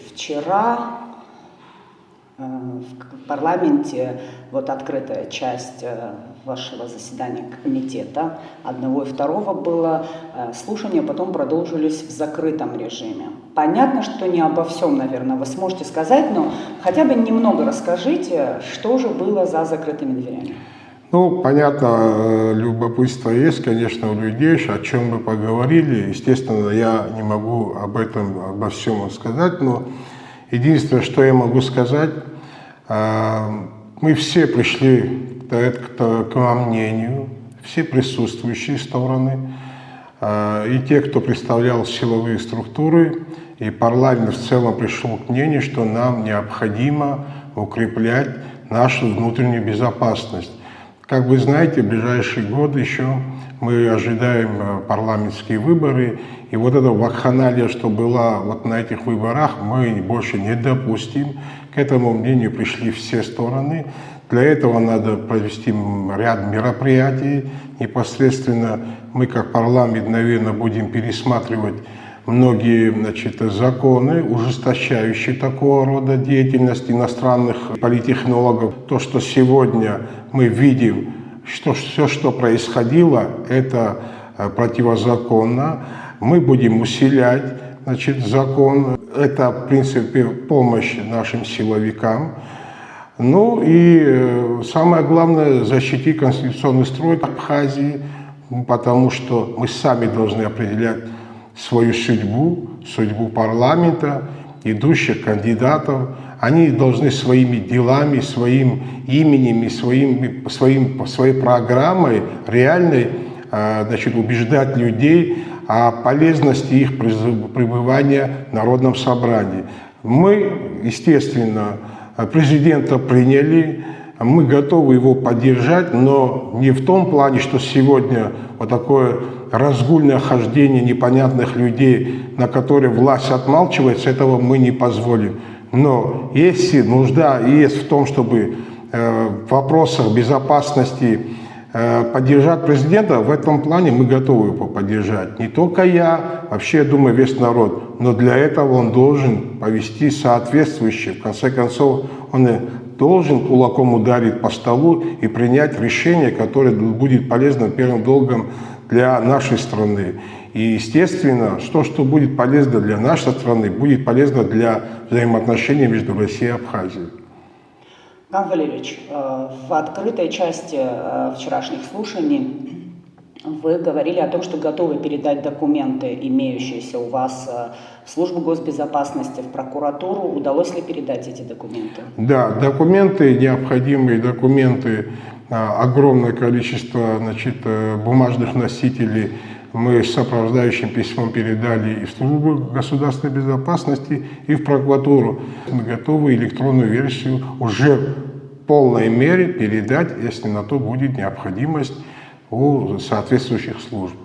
Вчера в парламенте вот открытая часть вашего заседания комитета, одного и второго было слушание, потом продолжились в закрытом режиме. Понятно, что не обо всем, наверное, вы сможете сказать, но хотя бы немного расскажите, что же было за закрытыми дверями. Ну, понятно, любопытство есть, конечно, у людей, о чем мы поговорили. Естественно, я не могу обо всем сказать, но единственное, что я могу сказать, мы все пришли к мнению, все присутствующие стороны, и те, кто представлял силовые структуры, и парламент в целом пришел к мнению, что нам необходимо укреплять нашу внутреннюю безопасность. Как вы знаете, в ближайшие годы еще мы ожидаем парламентские выборы, и вот эта вакханалия, что была вот на этих выборах, мы больше не допустим. К этому мнению пришли все стороны. Для этого надо провести ряд мероприятий. Непосредственно мы, как парламент, наверное, будем пересматривать многие, законы, ужесточающие такого рода деятельность иностранных политтехнологов. То, что сегодня мы видим, что все, что происходило, это противозаконно. Мы будем усилять, закон. Это, в принципе, помощь нашим силовикам. Ну и самое главное, защитить конституционный строй Абхазии, потому что мы сами должны определять свою судьбу парламента, идущих кандидатов. Они должны своими делами, своим именем, своей программой реальной убеждать людей о полезности их пребывания в народном собрании. Мы, естественно, президента приняли, мы готовы его поддержать, но не в том плане, что сегодня вот такое разгульное хождение непонятных людей, на которые власть отмалчивается, этого мы не позволим. Но если нужда есть в том, чтобы в вопросах безопасности поддержать президента, в этом плане мы готовы его поддержать. Не только я, вообще, я думаю, весь народ. Но для этого он должен повести соответствующее. В конце концов, он должен кулаком ударить по столу и принять решение, которое будет полезно первым долгом для нашей страны. И, естественно, что будет полезно для нашей страны, будет полезно для взаимоотношений между Россией и Абхазией. Иван Валерьевич, в открытой части вчерашних слушаний вы говорили о том, что готовы передать документы, имеющиеся у вас в службу госбезопасности, в прокуратуру. Удалось ли передать эти документы? Да, документы, необходимые документы, огромное количество бумажных носителей мы с сопровождающим письмом передали и в службу государственной безопасности, и в прокуратуру. Мы готовы электронную версию уже в полной мере передать, если на то будет необходимость у соответствующих служб.